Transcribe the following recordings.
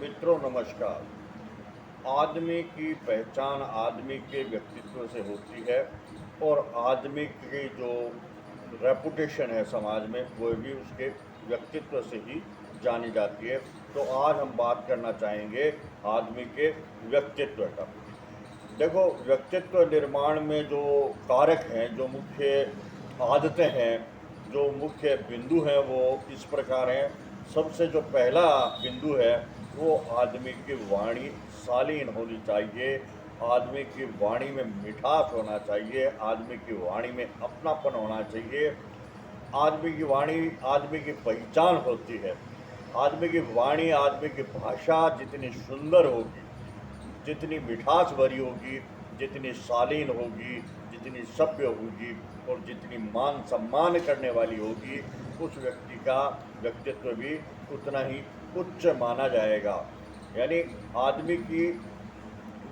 मित्रों नमस्कार। आदमी की पहचान आदमी के व्यक्तित्व से होती है और आदमी की जो रेपुटेशन है समाज में वो भी उसके व्यक्तित्व से ही जानी जाती है। तो आज हम बात करना चाहेंगे आदमी के व्यक्तित्व का। देखो, व्यक्तित्व निर्माण में जो कारक हैं, जो मुख्य आदतें हैं, जो मुख्य बिंदु हैं वो इस प्रकार हैं। सबसे जो पहला बिंदु है वो आदमी की वाणी शालीन होनी चाहिए। आदमी की वाणी में मिठास होना चाहिए। आदमी की वाणी में अपनापन होना चाहिए। आदमी की वाणी आदमी की पहचान होती है। आदमी की वाणी, आदमी की भाषा जितनी सुंदर होगी, जितनी मिठास भरी होगी, जितनी शालीन होगी, जितनी सभ्य होगी और जितनी मान सम्मान करने वाली होगी, उस व्यक्ति का व्यक्तित्व भी उतना ही उच्च माना जाएगा। यानी आदमी की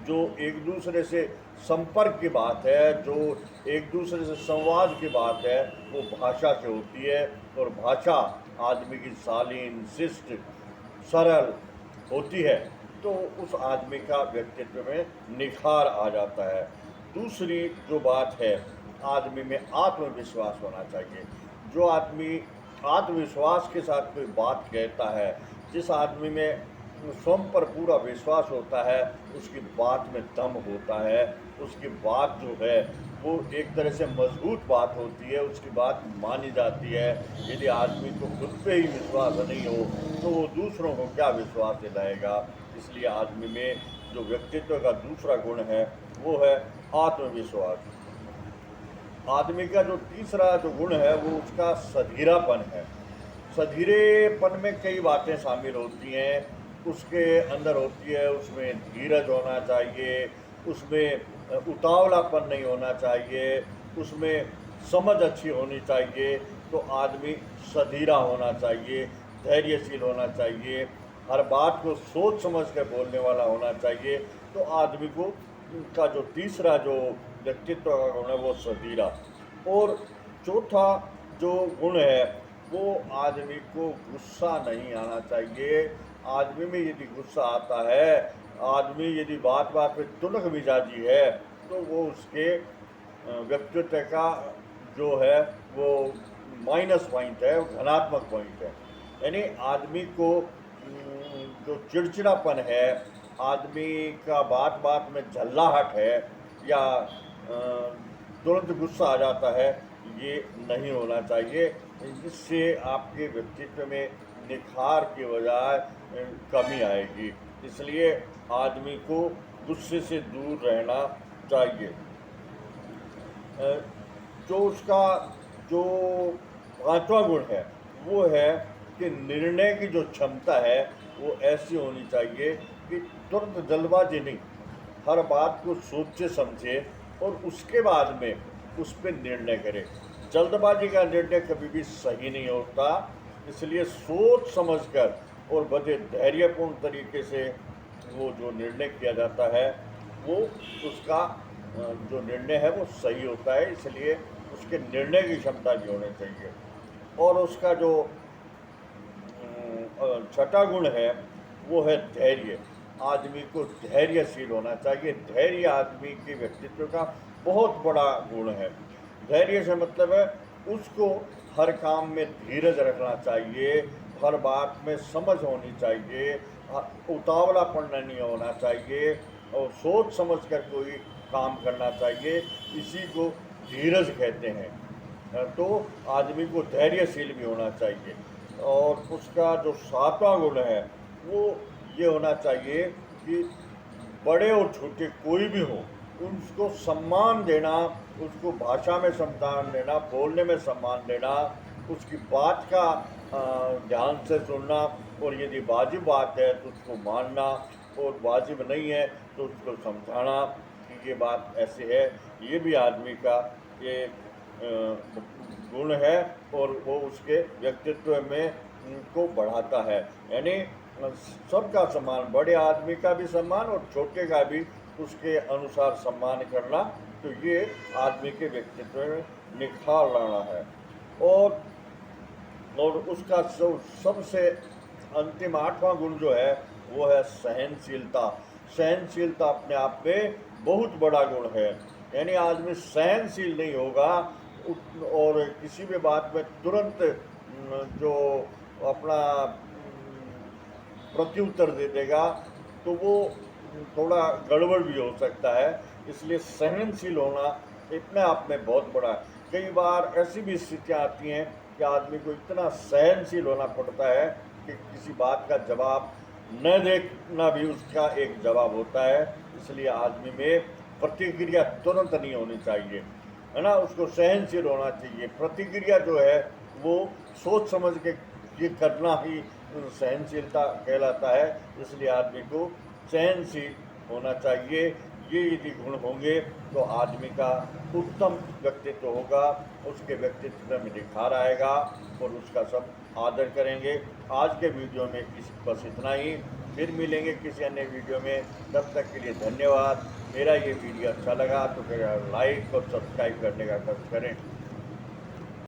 जो एक दूसरे से संपर्क की बात है, जो एक दूसरे से संवाद की बात है, वो भाषा से होती है। और भाषा आदमी की शालीन, शिष्ट, सरल होती है तो उस आदमी का व्यक्तित्व में निखार आ जाता है। दूसरी जो बात है, आदमी में आत्मविश्वास होना चाहिए। जो आदमी आत्मविश्वास के साथ कोई बात कहता है, जिस आदमी में स्वयं पर पूरा विश्वास होता है, उसकी बात में दम होता है, उसकी बात जो है वो एक तरह से मजबूत बात होती है, उसकी बात मानी जाती है। यदि आदमी को खुद पे ही विश्वास नहीं हो तो वो दूसरों को क्या विश्वास दिलाएगा। इसलिए आदमी में जो व्यक्तित्व का दूसरा गुण है वो है आत्मविश्वास। आदमी का जो तीसरा जो गुण है वो उसका सधीरापन है। सधीरेपन में कई बातें शामिल होती हैं। उसके अंदर होती है, उसमें धीरज होना चाहिए, उसमें उतावलापन नहीं होना चाहिए, उसमें समझ अच्छी होनी चाहिए। तो आदमी सधीरा होना चाहिए, धैर्यशील होना चाहिए, हर बात को सोच समझ कर बोलने वाला होना चाहिए। तो आदमी को का जो तीसरा जो व्यक्तित्व का गुण है वो सधीरा। और चौथा जो गुण है वो आदमी को गुस्सा नहीं आना चाहिए। आदमी में यदि गुस्सा आता है, आदमी यदि बात बात पे तुनक मिजाजी है, तो वो उसके व्यक्तित्व का जो है वो माइनस पॉइंट है, धनात्मक पॉइंट है। यानी आदमी को जो चिड़चिड़ापन है, आदमी का बात बात में झल्लाहट है या तुरंत गुस्सा आ जाता है, ये नहीं होना चाहिए। इससे आपके व्यक्तित्व में निखार के बजाय कमी आएगी। इसलिए आदमी को गुस्से से दूर रहना चाहिए। जो उसका जो पांचवा गुण है वो है कि निर्णय की जो क्षमता है वो ऐसी होनी चाहिए कि तुरंत जल्दबाजी नहीं, हर बात को सोचे समझे और उसके बाद में उस पर निर्णय करे। जल्दबाजी का निर्णय कभी भी सही नहीं होता। इसलिए सोच समझकर और बड़े धैर्यपूर्ण तरीके से वो जो निर्णय किया जाता है वो उसका जो निर्णय है वो सही होता है। इसलिए उसके निर्णय की क्षमता भी होनी चाहिए। और उसका जो छठा गुण है वो है धैर्य। आदमी को धैर्यशील होना चाहिए। धैर्य आदमी के व्यक्तित्व का बहुत बड़ा गुण है। धैर्य से मतलब है उसको हर काम में धीरज रखना चाहिए, हर बात में समझ होनी चाहिए, उतावलापन नहीं होना चाहिए और सोच समझ कर कोई काम करना चाहिए। इसी को धीरज कहते हैं। तो आदमी को धैर्यशील भी होना चाहिए। और उसका जो सातवां गुण है वो ये होना चाहिए कि बड़े और छोटे कोई भी हो उसको सम्मान देना, उसको भाषा में सम्मान देना, बोलने में सम्मान देना, उसकी बात का ध्यान से सुनना और यदि वाजिब बात है तो उसको मानना और वाजिब नहीं है तो उसको समझाना कि ये बात ऐसे है। ये भी आदमी का ये गुण है और वो उसके व्यक्तित्व में को बढ़ाता है। यानी सबका सम्मान, बड़े आदमी का भी सम्मान और छोटे का भी उसके अनुसार सम्मान करना, तो ये आदमी के व्यक्तित्व में निखार लाना है। और उसका सबसे अंतिम आठवां गुण जो है वो है सहनशीलता। सहनशीलता अपने आप में बहुत बड़ा गुण है। यानी आदमी सहनशील नहीं होगा और किसी भी बात में तुरंत जो अपना प्रत्युत्तर दे देगा तो वो थोड़ा गड़बड़ भी हो सकता है। इसलिए सहनशील होना अपने आप में बहुत बड़ा है। कई बार ऐसी भी स्थितियाँ आती हैं कि आदमी को इतना सहनशील होना पड़ता है कि किसी बात का जवाब न देखना भी उसका एक जवाब होता है। इसलिए आदमी में प्रतिक्रिया तुरंत नहीं होनी चाहिए, है ना। उसको सहनशील होना चाहिए। प्रतिक्रिया जो है वो सोच समझ के ये करना ही सहनशीलता कहलाता है। इसलिए आदमी को सहनशील होना चाहिए। ये यदि गुण होंगे तो आदमी का उत्तम व्यक्तित्व होगा, उसके व्यक्तित्व में निखार आएगा और उसका सब आदर करेंगे। आज के वीडियो में बस इतना ही। फिर मिलेंगे किसी अन्य वीडियो में। तब तक के लिए धन्यवाद। मेरा ये वीडियो अच्छा लगा तो फिर लाइक और सब्सक्राइब करने का कष्ट करें।